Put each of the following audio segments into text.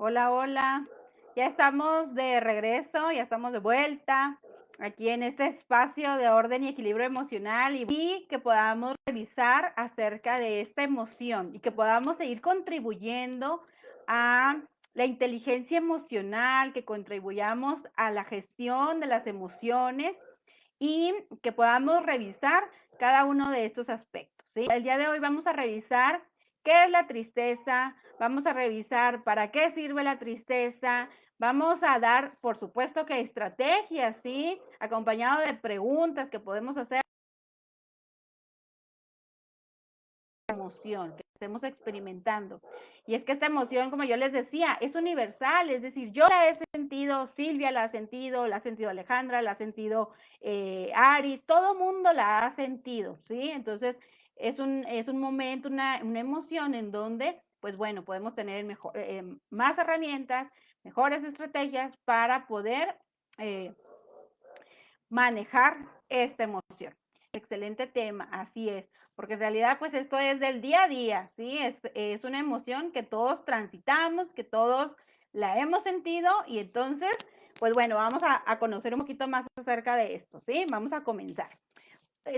Hola, hola. Ya estamos de regreso, ya estamos de vuelta aquí en este espacio de orden y equilibrio emocional y que podamos revisar acerca de esta emoción y que podamos seguir contribuyendo a la inteligencia emocional, que contribuyamos a la gestión de las emociones y que podamos revisar cada uno de estos aspectos, ¿sí? El día de hoy vamos a revisar qué es la tristeza, vamos a revisar para qué sirve la tristeza, vamos a dar, por supuesto que estrategias, ¿sí? Acompañado de preguntas que podemos hacer emoción que estemos experimentando. Y es que esta emoción, como yo les decía, es universal, es decir, yo la he sentido, Silvia la ha sentido Alejandra, la ha sentido Aris, todo mundo la ha sentido, ¿sí? Entonces, es un momento, una emoción en donde, pues bueno, podemos tener más herramientas, mejores estrategias para poder manejar esta emoción. Excelente tema, así es, porque en realidad pues esto es del día a día, ¿sí? Es una emoción que todos transitamos, que todos la hemos sentido y entonces, pues bueno, vamos a conocer un poquito más acerca de esto, ¿sí? Vamos a comenzar.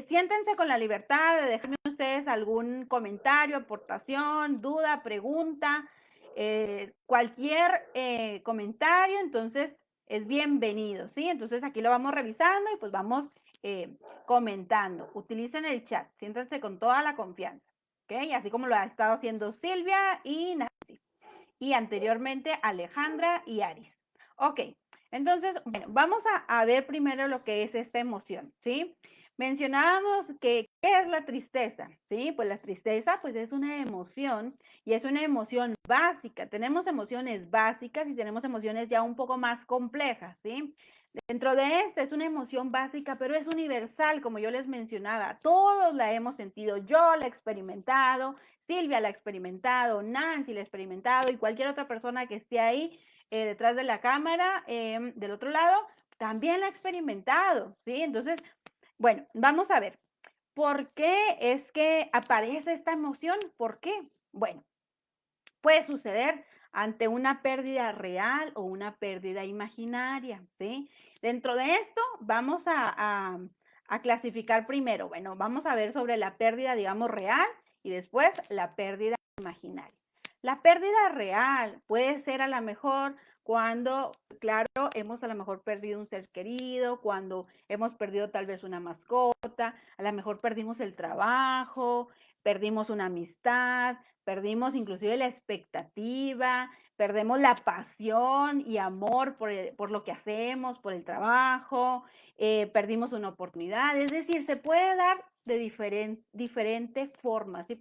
Siéntense con la libertad de dejarme ustedes algún comentario, aportación, duda, pregunta, cualquier comentario, entonces es bienvenido, ¿sí? Entonces aquí lo vamos revisando y pues vamos comentando. Utilicen el chat, siéntense con toda la confianza, ¿ok? Así como lo ha estado haciendo Silvia y Nancy. Y anteriormente Alejandra y Aris. Ok, entonces, bueno, vamos a ver primero lo que es esta emoción, ¿sí? Mencionábamos que, ¿qué es la tristeza? ¿Sí? Pues la tristeza pues es una emoción y es una emoción básica. Tenemos emociones básicas y tenemos emociones ya un poco más complejas, ¿sí? Dentro de esta es una emoción básica, pero es universal, como yo les mencionaba. Todos la hemos sentido, yo la he experimentado, Silvia la ha experimentado, Nancy la ha experimentado y cualquier otra persona que esté ahí detrás de la cámara, del otro lado, también la ha experimentado, ¿sí? Entonces, bueno, vamos a ver, ¿por qué es que aparece esta emoción? ¿Por qué? Bueno, puede suceder ante una pérdida real o una pérdida imaginaria, ¿sí? Dentro de esto vamos a clasificar primero, bueno, vamos a ver sobre la pérdida, digamos, real y después la pérdida imaginaria. La pérdida real puede ser a lo mejor cuando, claro, hemos a lo mejor perdido un ser querido, cuando hemos perdido tal vez una mascota, a lo mejor perdimos el trabajo, perdimos una amistad, perdimos inclusive la expectativa, perdemos la pasión y amor por lo que hacemos, por el trabajo, perdimos una oportunidad, es decir, se puede dar de diferentes formas, ¿sí?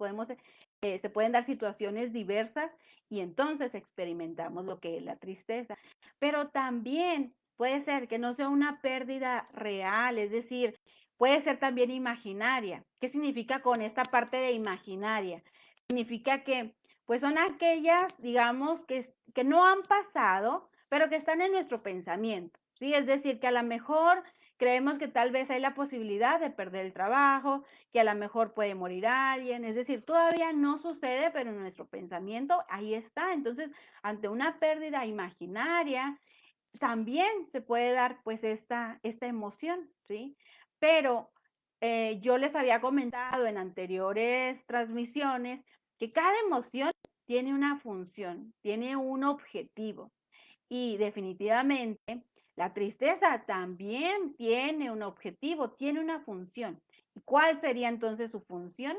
Se pueden dar situaciones diversas y entonces experimentamos lo que es la tristeza, pero también puede ser que no sea una pérdida real, es decir, puede ser también imaginaria. ¿Qué significa con esta parte de imaginaria? Significa que pues son aquellas, digamos, que no han pasado, pero que están en nuestro pensamiento, ¿sí? Es decir, que a lo mejor creemos que tal vez hay la posibilidad de perder el trabajo, que a lo mejor puede morir alguien, es decir, todavía no sucede, pero en nuestro pensamiento ahí está. Entonces, ante una pérdida imaginaria, también se puede dar pues esta emoción, ¿sí? Pero yo les había comentado en anteriores transmisiones que cada emoción tiene una función, tiene un objetivo y definitivamente la tristeza también tiene un objetivo, tiene una función. ¿Y cuál sería entonces su función?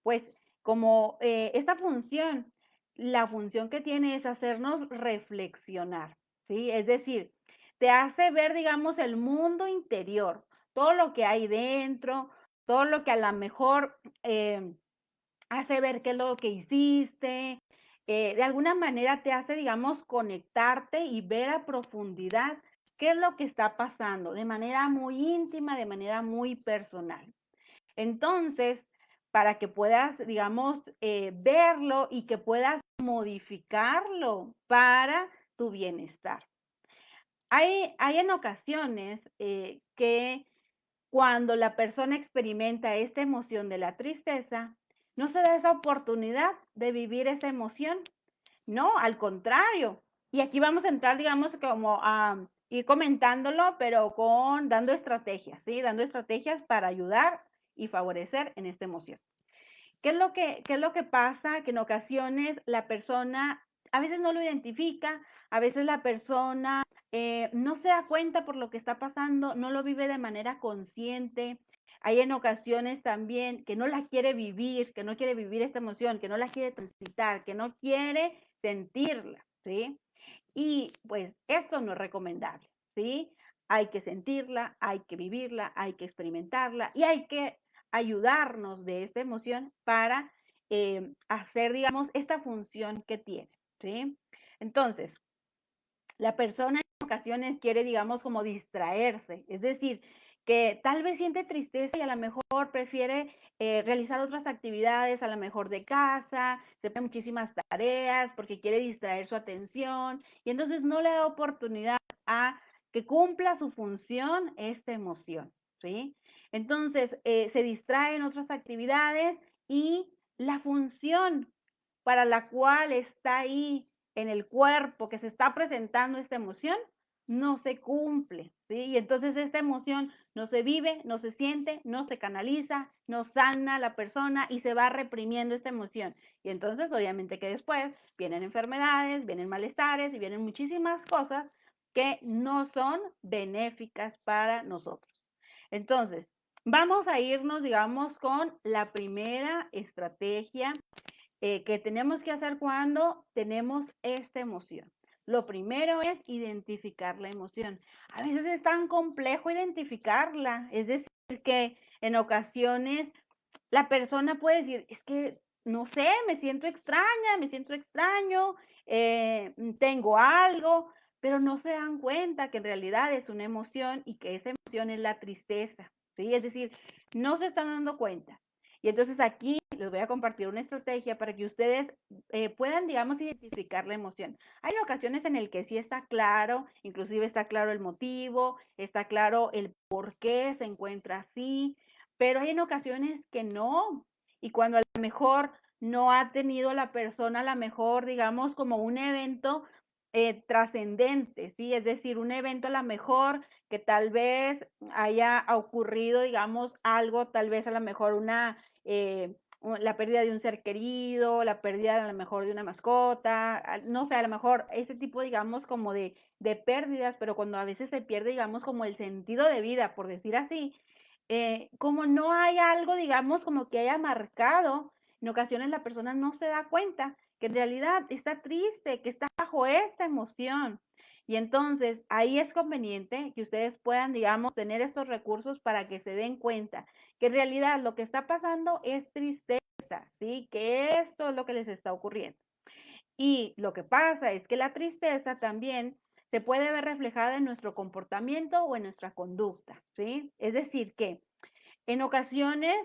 Pues como esta función, la función que tiene es hacernos reflexionar, ¿sí? Es decir, te hace ver, digamos, el mundo interior, todo lo que hay dentro, todo lo que a lo mejor hace ver qué es lo que hiciste, de alguna manera te hace, digamos, conectarte y ver a profundidad qué es lo que está pasando de manera muy íntima, de manera muy personal. Entonces, para que puedas, digamos, verlo y que puedas modificarlo para tu bienestar. Hay en ocasiones que cuando la persona experimenta esta emoción de la tristeza, no se da esa oportunidad de vivir esa emoción. No, al contrario, Y aquí vamos a entrar, digamos, como a ir comentándolo, pero dando estrategias, ¿sí? Dando estrategias para ayudar y favorecer en esta emoción. ¿Qué es lo que pasa? Que en ocasiones la persona a veces no lo identifica, a veces la persona no se da cuenta por lo que está pasando, no lo vive de manera consciente. Hay en ocasiones también que no la quiere vivir, que no quiere vivir esta emoción, que no la quiere transitar, que no quiere sentirla, ¿sí? Y pues esto no es recomendable, ¿sí? Hay que sentirla, hay que vivirla, hay que experimentarla y hay que ayudarnos de esta emoción para hacer, digamos, esta función que tiene, ¿sí? Entonces, la persona en ocasiones quiere, digamos, como distraerse, es decir, que tal vez siente tristeza y a lo mejor prefiere realizar otras actividades, a lo mejor de casa, se pone muchísimas tareas porque quiere distraer su atención y entonces no le da oportunidad a que cumpla su función esta emoción, ¿sí? Entonces se distrae en otras actividades y la función para la cual está ahí en el cuerpo que se está presentando esta emoción no se cumple, ¿sí? Y entonces esta emoción no se vive, no se siente, no se canaliza, no sana la persona y se va reprimiendo esta emoción. Y entonces obviamente que después vienen enfermedades, vienen malestares y vienen muchísimas cosas que no son benéficas para nosotros. Entonces, vamos a irnos, digamos, con la primera estrategia que tenemos que hacer cuando tenemos esta emoción. Lo primero es identificar la emoción. A veces es tan complejo identificarla, es decir, que en ocasiones la persona puede decir, es que no sé, me siento extraña, me siento extraño, tengo algo, pero no se dan cuenta que en realidad es una emoción y que esa emoción es la tristeza, ¿sí? Es decir, no se están dando cuenta. Y entonces aquí les voy a compartir una estrategia para que ustedes puedan, digamos, identificar la emoción. Hay ocasiones en el que sí está claro, inclusive está claro el motivo, está claro el por qué se encuentra así, pero hay en ocasiones que no. Y cuando a lo mejor no ha tenido la persona, a lo mejor, digamos, como un evento trascendente, ¿sí? Es decir, un evento a lo mejor que tal vez haya ocurrido, digamos, algo, tal vez a lo mejor la pérdida de un ser querido, la pérdida a lo mejor de una mascota, no sé, a lo mejor ese tipo, digamos, como de pérdidas, pero cuando a veces se pierde, digamos, como el sentido de vida, por decir así, como no hay algo, digamos, como que haya marcado, en ocasiones la persona no se da cuenta que en realidad está triste, que está bajo esta emoción. Y entonces ahí es conveniente que ustedes puedan, digamos, tener estos recursos para que se den cuenta que en realidad lo que está pasando es tristeza, ¿sí? Que esto es lo que les está ocurriendo. Y lo que pasa es que la tristeza también se puede ver reflejada en nuestro comportamiento o en nuestra conducta, ¿sí? Es decir, que en ocasiones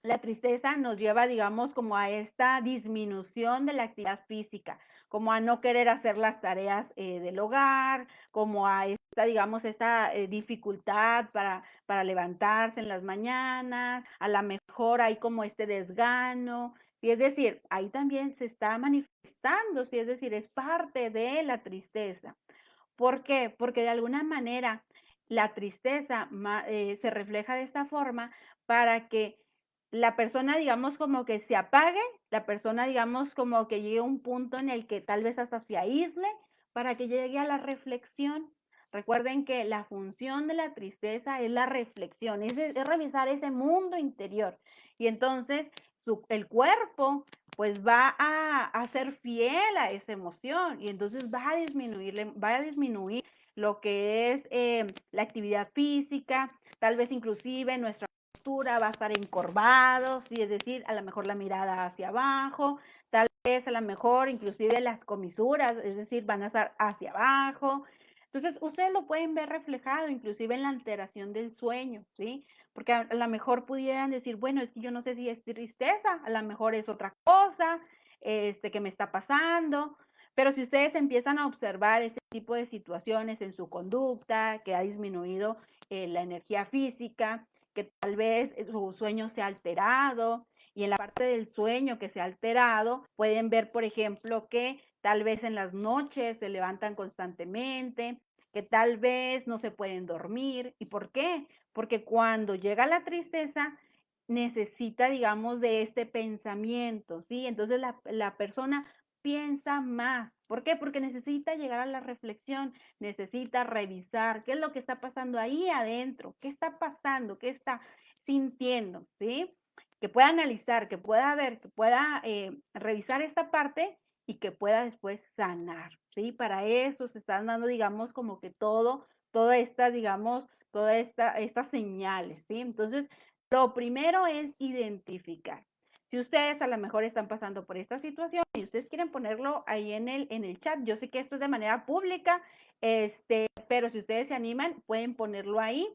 la tristeza nos lleva, digamos, como a esta disminución de la actividad física, como a no querer hacer las tareas del hogar, como a esta, digamos, esta dificultad para levantarse en las mañanas, a lo mejor hay como este desgano, y es decir, ahí también se está manifestando, sí, es decir, es parte de la tristeza. ¿Por qué? Porque de alguna manera la tristeza se refleja de esta forma para que la persona, digamos, como que se apague, la persona, digamos, como que llegue a un punto en el que tal vez hasta se aísle para que llegue a la reflexión. Recuerden que la función de la tristeza es la reflexión, es revisar ese mundo interior. Y entonces el cuerpo pues va a ser fiel a esa emoción y entonces va a disminuir lo que es la actividad física, tal vez inclusive nuestra postura va a estar encorvado, ¿sí? Es decir, a lo mejor la mirada hacia abajo, tal vez a lo mejor inclusive las comisuras, es decir, van a estar hacia abajo. Entonces, ustedes lo pueden ver reflejado inclusive en la alteración del sueño, ¿sí? Porque a lo mejor pudieran decir, bueno, es que yo no sé si es tristeza, a lo mejor es otra cosa, que me está pasando, pero si ustedes empiezan a observar ese tipo de situaciones en su conducta, que ha disminuido la energía física, que tal vez su sueño se ha alterado, y en la parte del sueño que se ha alterado, pueden ver, por ejemplo, que tal vez en las noches se levantan constantemente, que tal vez no se pueden dormir. ¿Y por qué? Porque cuando llega la tristeza, necesita, digamos, de este pensamiento, ¿sí? Entonces la persona piensa más. ¿Por qué? Porque necesita llegar a la reflexión, necesita revisar qué es lo que está pasando ahí adentro, qué está pasando, qué está sintiendo, ¿sí? Que pueda analizar, que pueda ver, que pueda revisar esta parte y que pueda después sanar, ¿sí? Para eso se están dando, digamos, como que toda esta, digamos, estas señales, ¿sí? Entonces, lo primero es identificar. Si ustedes a lo mejor están pasando por esta situación y ustedes quieren ponerlo ahí en el chat, yo sé que esto es de manera pública, pero si ustedes se animan, pueden ponerlo ahí.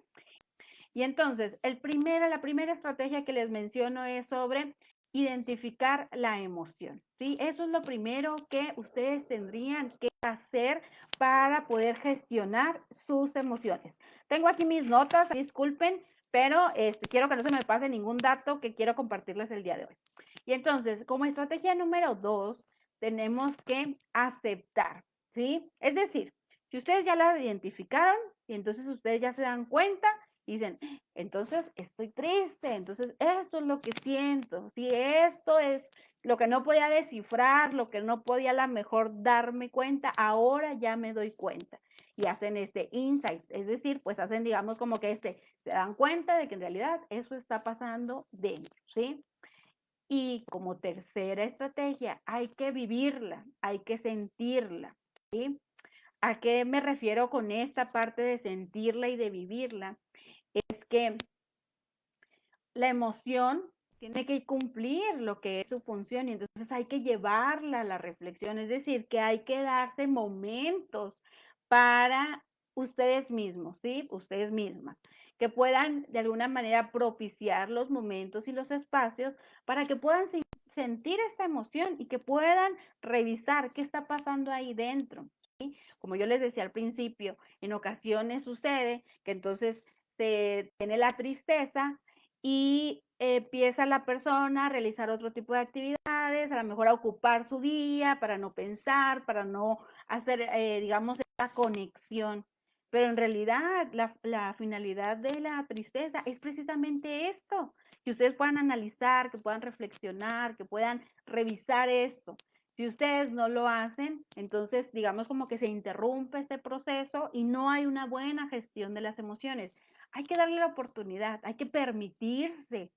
Y entonces, la primera estrategia que les menciono es sobre identificar la emoción, ¿sí? Eso es lo primero que ustedes tendrían que hacer para poder gestionar sus emociones. Tengo aquí mis notas, disculpen, pero quiero que no se me pase ningún dato que quiero compartirles el día de hoy. Y entonces, como estrategia número 2, tenemos que aceptar, ¿sí? Es decir, si ustedes ya la identificaron y entonces ustedes ya se dan cuenta y dicen, entonces estoy triste, entonces esto es lo que siento, si esto es lo que no podía descifrar, lo que no podía a lo mejor darme cuenta, ahora ya me doy cuenta. Y hacen este insight, es decir, pues hacen, digamos, como que se dan cuenta de que en realidad eso está pasando dentro, ¿sí? Y como tercera estrategia, hay que vivirla, hay que sentirla, ¿sí? ¿A qué me refiero con esta parte de sentirla y de vivirla? Es que la emoción tiene que cumplir lo que es su función y entonces hay que llevarla a la reflexión, es decir, que hay que darse momentos para ustedes mismos, ¿sí? Ustedes mismas, que puedan de alguna manera propiciar los momentos y los espacios para que puedan sentir esta emoción y que puedan revisar qué está pasando ahí dentro, ¿sí? Como yo les decía al principio, en ocasiones sucede que entonces se tiene la tristeza y empieza la persona a realizar otro tipo de actividades, a lo mejor a ocupar su día para no pensar, para no hacer, digamos, esa conexión. Pero en realidad la finalidad de la tristeza es precisamente esto, que ustedes puedan analizar, que puedan reflexionar, que puedan revisar esto. Si ustedes no lo hacen, entonces digamos como que se interrumpe este proceso y no hay una buena gestión de las emociones. Hay que darle la oportunidad, hay que permitirse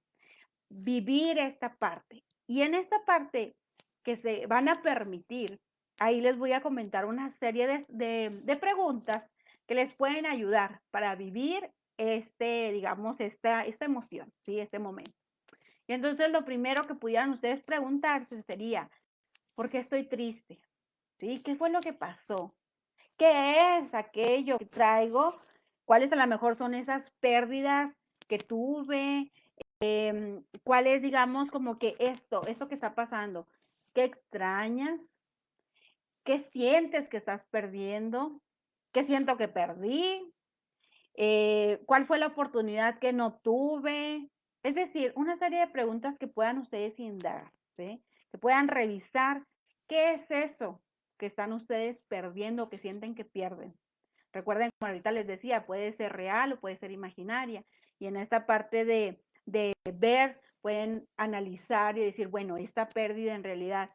vivir esta parte. Y en esta parte que se van a permitir, ahí les voy a comentar una serie de preguntas que les pueden ayudar para vivir digamos, esta emoción, ¿sí? Este momento. Y entonces lo primero que pudieran ustedes preguntarse sería, ¿por qué estoy triste? ¿Sí? ¿Qué fue lo que pasó? ¿Qué es aquello que traigo? ¿Cuáles a lo mejor son esas pérdidas que tuve? ¿Cuál es, digamos, como que esto que está pasando? ¿Qué extrañas? ¿Qué sientes que estás perdiendo? ¿Qué siento que perdí? ¿Cuál fue la oportunidad que no tuve? Es decir, una serie de preguntas que puedan ustedes indagar, ¿sí? Que puedan revisar qué es eso que están ustedes perdiendo, que sienten que pierden. Recuerden, como ahorita les decía, puede ser real o puede ser imaginaria. Y en esta parte de ver, pueden analizar y decir, bueno, esta pérdida en realidad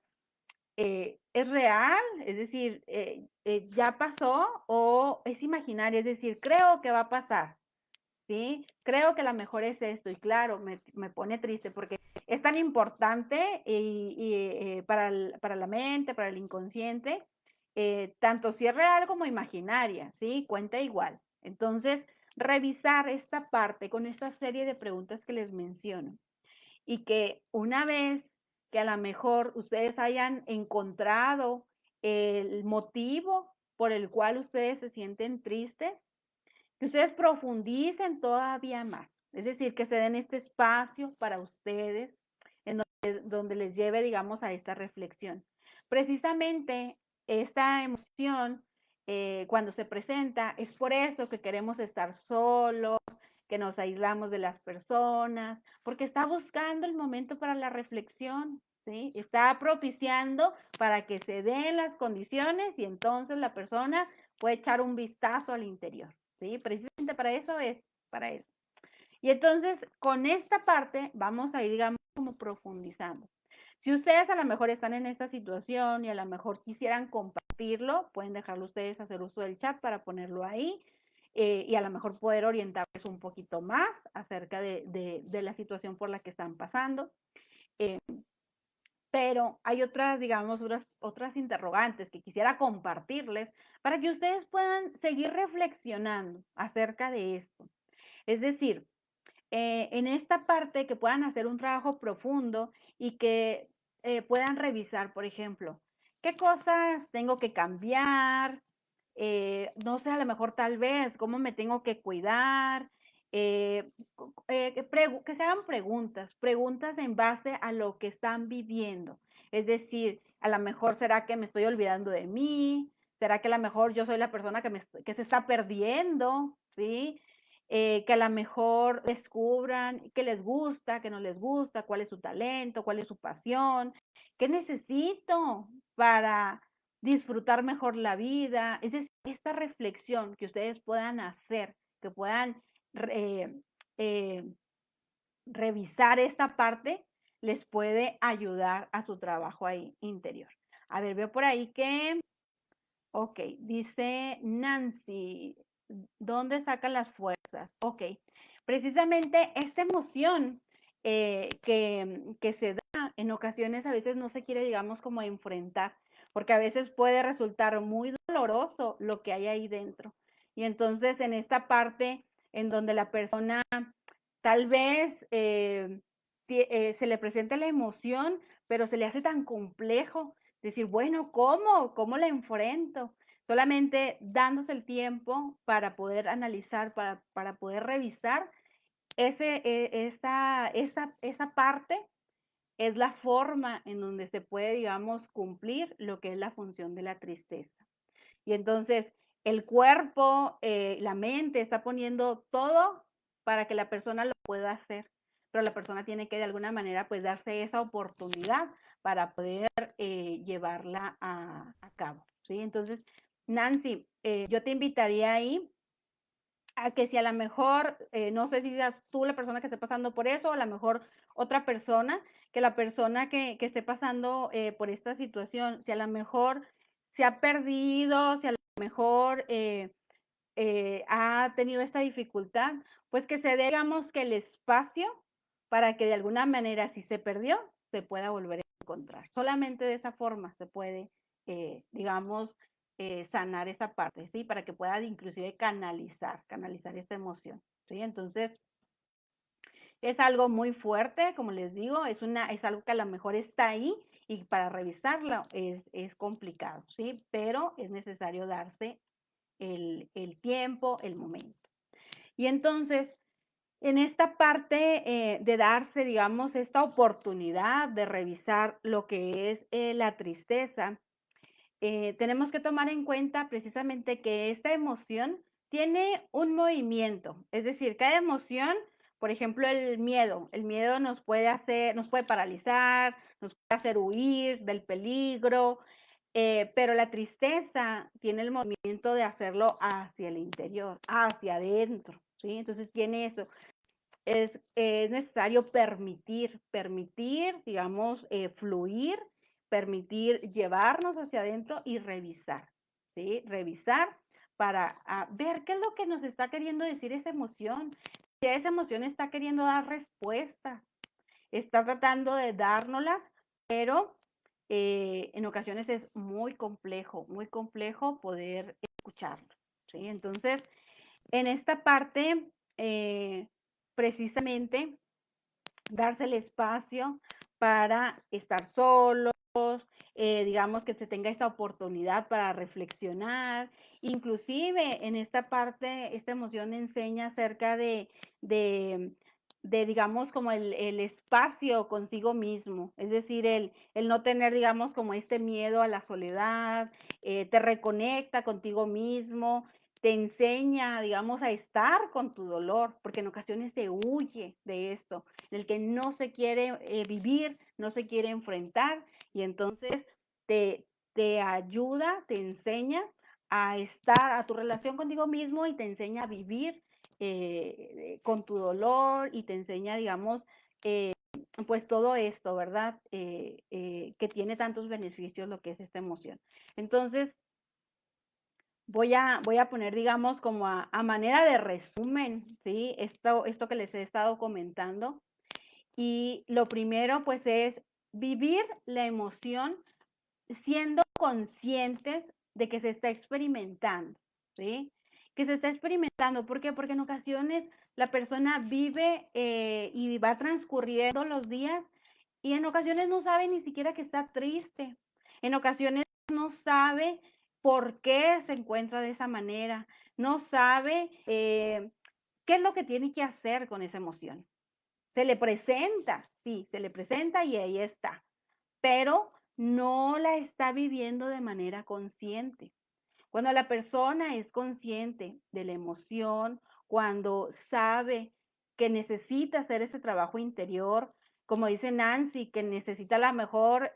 es real, es decir, ya pasó o es imaginaria, es decir, creo que va a pasar, ¿sí? Creo que la mejor es esto y claro, me pone triste porque es tan importante para la mente, para el inconsciente, tanto si es real como imaginaria, ¿sí? Cuenta igual. Entonces, revisar esta parte con esta serie de preguntas que les menciono y que una vez que a lo mejor ustedes hayan encontrado el motivo por el cual ustedes se sienten tristes, que ustedes profundicen todavía más. Es decir, que se den este espacio para ustedes en donde les lleve, digamos, a esta reflexión. Precisamente esta emoción, cuando se presenta, es por eso que queremos estar solos, que nos aislamos de las personas, porque está buscando el momento para la reflexión. ¿sí? Está propiciando para que se den las condiciones y entonces la persona puede echar un vistazo al interior, ¿sí? Precisamente para eso es, para eso. Y entonces, con esta parte vamos a ir, digamos, como profundizando. Si ustedes a lo mejor están en esta situación y a lo mejor quisieran compartirlo, pueden dejarlo ustedes hacer uso del chat para ponerlo ahí y a lo mejor poder orientarles un poquito más acerca de la situación por la que están pasando. Pero hay otras, digamos, otras interrogantes que quisiera compartirles para que ustedes puedan seguir reflexionando acerca de esto. Es decir, en esta parte que puedan hacer un trabajo profundo y que puedan revisar, por ejemplo, qué cosas tengo que cambiar, no sé, a lo mejor tal vez, cómo me tengo que cuidar, que se hagan preguntas en base a lo que están viviendo. Es decir, a lo mejor será que me estoy olvidando de mí, será que a lo mejor yo soy la persona que se está perdiendo, ¿sí? Que a lo mejor descubran qué les gusta, qué no les gusta, cuál es su talento, cuál es su pasión, qué necesito para disfrutar mejor la vida. Es decir, esta reflexión que ustedes puedan hacer, que puedan eh, revisar esta parte, les puede ayudar a su trabajo ahí interior. A ver, veo por ahí que, ok, dice Nancy, ¿dónde sacan las fuerzas? Ok, precisamente esta emoción que se da en ocasiones a veces no se quiere, digamos, como enfrentar, porque a veces puede resultar muy doloroso lo que hay ahí dentro. Y entonces en esta parte en donde la persona tal vez se le presenta la emoción, pero se le hace tan complejo decir, bueno, ¿cómo la enfrento? Solamente dándose el tiempo para poder analizar, para poder revisar esa parte es la forma en donde se puede, digamos, cumplir lo que es la función de la tristeza. Y entonces el cuerpo, la mente está poniendo todo para que la persona lo pueda hacer, pero la persona tiene que de alguna manera pues darse esa oportunidad para poder llevarla a cabo, ¿sí? Entonces, Nancy, yo te invitaría ahí a que si a lo mejor, no sé si seas tú la persona que esté pasando por eso, o a lo mejor otra persona, que la persona que esté pasando por esta situación, si a lo mejor se ha perdido, si a lo mejor ha tenido esta dificultad, pues que se dé, digamos, que el espacio para que de alguna manera, si se perdió, se pueda volver a encontrar. Solamente de esa forma se puede, digamos, sanar esa parte, ¿sí? Para que pueda inclusive canalizar esta emoción, ¿sí? Entonces, es algo muy fuerte, como les digo, es algo que a lo mejor está ahí y para revisarlo es complicado, ¿sí? Pero es necesario darse el tiempo, el momento. Y entonces, en esta parte de darse, digamos, esta oportunidad de revisar lo que es la tristeza, tenemos que tomar en cuenta precisamente que esta emoción tiene un movimiento, es decir, cada emoción, por ejemplo, el miedo nos puede paralizar, nos puede hacer huir del peligro, pero la tristeza tiene el movimiento de hacerlo hacia el interior, hacia adentro, ¿sí? Entonces tiene eso. Es necesario permitir, digamos, fluir, permitir llevarnos hacia adentro y revisar, ¿sí? Revisar para ver qué es lo que nos está queriendo decir esa emoción. Si esa emoción está queriendo dar respuestas, está tratando de dárnoslas, pero en ocasiones es muy complejo poder escucharlo, ¿sí? Entonces, en esta parte, precisamente, darse el espacio para estar solos, digamos que se tenga esta oportunidad para reflexionar, inclusive en esta parte, esta emoción enseña acerca de, digamos, como el espacio consigo mismo, es decir, el no tener, digamos, como este miedo a la soledad, te reconecta contigo mismo, te enseña, digamos, a estar con tu dolor, porque en ocasiones se huye de esto, en el que no se quiere vivir no se quiere enfrentar y entonces te ayuda, te enseña a estar, a tu relación contigo mismo y te enseña a vivir con tu dolor y te enseña, digamos, pues todo esto, ¿verdad? Que tiene tantos beneficios lo que es esta emoción. Entonces, voy a poner, digamos, como a manera de resumen, ¿sí? Esto que les he estado comentando. Y lo primero, pues, es vivir la emoción siendo conscientes de que se está experimentando, ¿sí? Que se está experimentando. ¿Por qué? Porque en ocasiones la persona vive y va transcurriendo los días y en ocasiones no sabe ni siquiera que está triste. En ocasiones no sabe por qué se encuentra de esa manera. No sabe qué es lo que tiene que hacer con esa emoción. Se le presenta, sí, se le presenta y ahí está, pero no la está viviendo de manera consciente. Cuando la persona es consciente de la emoción, cuando sabe que necesita hacer ese trabajo interior, como dice Nancy, que necesita a lo mejor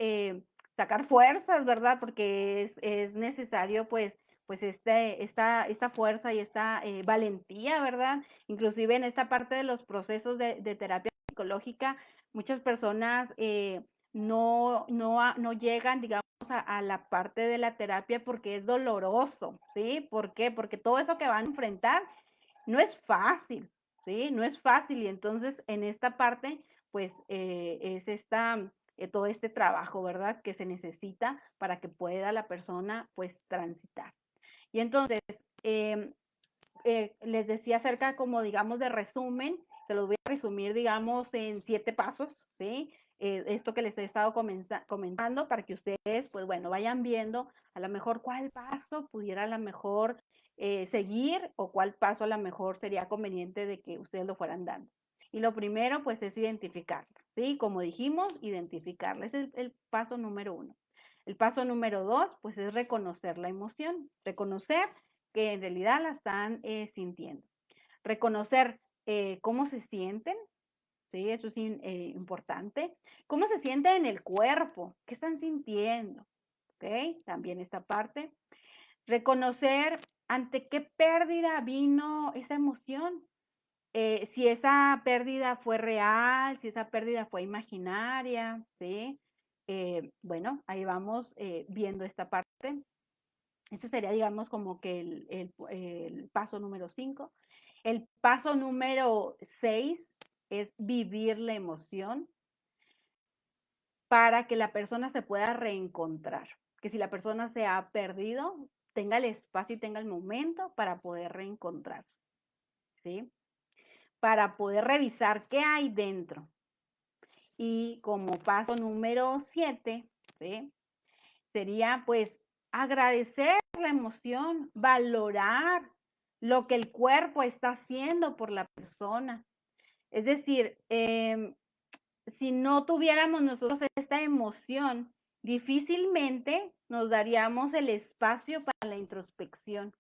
sacar fuerzas, ¿verdad? Porque es necesario pues esta fuerza y esta valentía, ¿verdad? Inclusive en esta parte de los procesos de terapia psicológica, muchas personas no llegan, digamos, a la parte de la terapia porque es doloroso, ¿sí? ¿Por qué? Porque todo eso que van a enfrentar no es fácil, ¿sí? No es fácil y entonces en esta parte, pues es todo este trabajo, ¿verdad? Que se necesita para que pueda la persona, pues, transitar. Y entonces, eh, les decía acerca como, digamos, de resumen, se los voy a resumir, digamos, en 7 pasos, ¿sí? Esto que les he estado comentando para que ustedes, pues bueno, vayan viendo a lo mejor cuál paso pudiera a lo mejor seguir o cuál paso a lo mejor sería conveniente de que ustedes lo fueran dando. Y lo primero, pues, es identificarla, ¿sí? Como dijimos, identificarla. Ese es el paso número 1. El paso número 2, pues, es reconocer la emoción. Reconocer que en realidad la están sintiendo. Reconocer cómo se sienten, ¿sí? Eso es importante. ¿Cómo se sienten en el cuerpo? ¿Qué están sintiendo? ¿Ok? También esta parte. Reconocer ante qué pérdida vino esa emoción. Si esa pérdida fue real, si esa pérdida fue imaginaria, ¿sí? Bueno, ahí vamos viendo esta parte. Ese sería, digamos, como que el paso número 5. El paso número 6 es vivir la emoción para que la persona se pueda reencontrar. Que si la persona se ha perdido, tenga el espacio y tenga el momento para poder reencontrarse, ¿sí? Para poder revisar qué hay dentro. Y como paso número 7, ¿sí? Sería pues agradecer la emoción, valorar lo que el cuerpo está haciendo por la persona. Es decir, si no tuviéramos nosotros esta emoción, difícilmente nos daríamos el espacio para la introspección,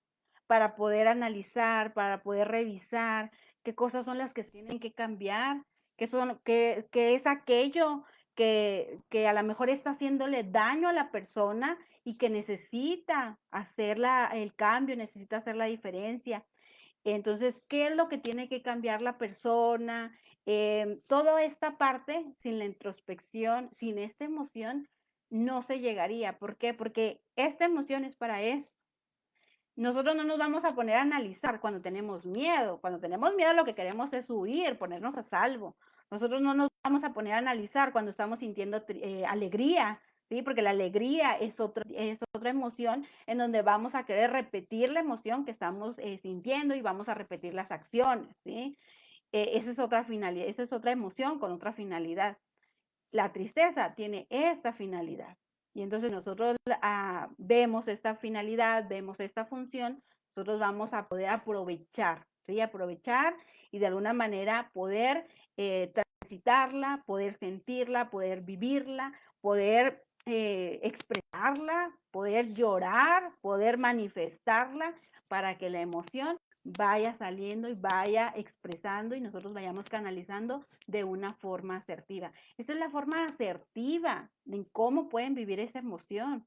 para poder analizar, para poder revisar qué cosas son las que tienen que cambiar, qué es aquello que a lo mejor está haciéndole daño a la persona y que necesita hacer el cambio, necesita hacer la diferencia. Entonces, ¿qué es lo que tiene que cambiar la persona? Toda esta parte, sin la introspección, sin esta emoción, no se llegaría. ¿Por qué? Porque esta emoción es para eso. Nosotros no nos vamos a poner a analizar cuando tenemos miedo. Cuando tenemos miedo lo que queremos es huir, ponernos a salvo. Nosotros no nos vamos a poner a analizar cuando estamos sintiendo alegría, ¿sí? Porque la alegría es otra emoción en donde vamos a querer repetir la emoción que estamos sintiendo y vamos a repetir las acciones, ¿sí? Esa es otra finalidad, esa es otra emoción con otra finalidad. La tristeza tiene esta finalidad. Y entonces nosotros vemos esta finalidad, vemos esta función, nosotros vamos a poder aprovechar, ¿sí? Aprovechar y de alguna manera poder transitarla, poder sentirla, poder vivirla, poder expresarla, poder llorar, poder manifestarla para que la emoción vaya saliendo y vaya expresando y nosotros vayamos canalizando de una forma asertiva. Esa es la forma asertiva en cómo pueden vivir esa emoción.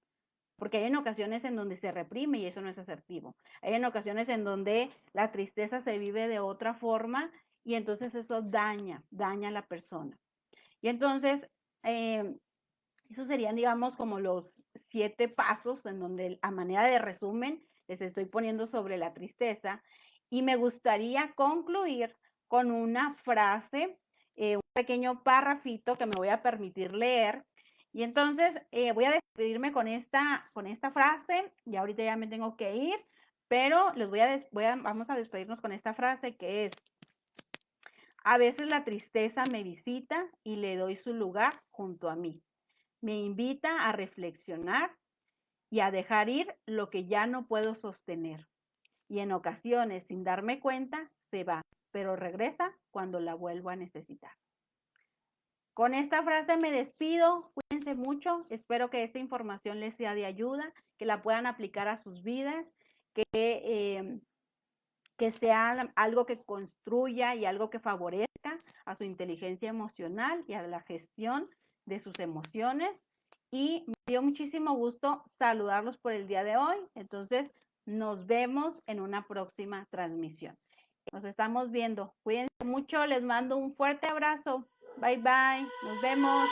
Porque hay en ocasiones en donde se reprime y eso no es asertivo. Hay en ocasiones en donde la tristeza se vive de otra forma y entonces eso daña a la persona. Y entonces, esos serían, digamos, como los 7 pasos en donde a manera de resumen les estoy poniendo sobre la tristeza. Y me gustaría concluir con una frase, un pequeño párrafito que me voy a permitir leer. Y entonces voy a despedirme con esta frase, y ahorita ya me tengo que ir, pero vamos a despedirnos con esta frase que es: a veces la tristeza me visita y le doy su lugar junto a mí. Me invita a reflexionar y a dejar ir lo que ya no puedo sostener. Y en ocasiones, sin darme cuenta, se va, pero regresa cuando la vuelvo a necesitar. Con esta frase me despido, cuídense mucho, espero que esta información les sea de ayuda, que la puedan aplicar a sus vidas, que sea algo que construya y algo que favorezca a su inteligencia emocional y a la gestión de sus emociones. Y me dio muchísimo gusto saludarlos por el día de hoy. Entonces, nos vemos en una próxima transmisión. Nos estamos viendo. Cuídense mucho. Les mando un fuerte abrazo. Bye, bye. Nos vemos.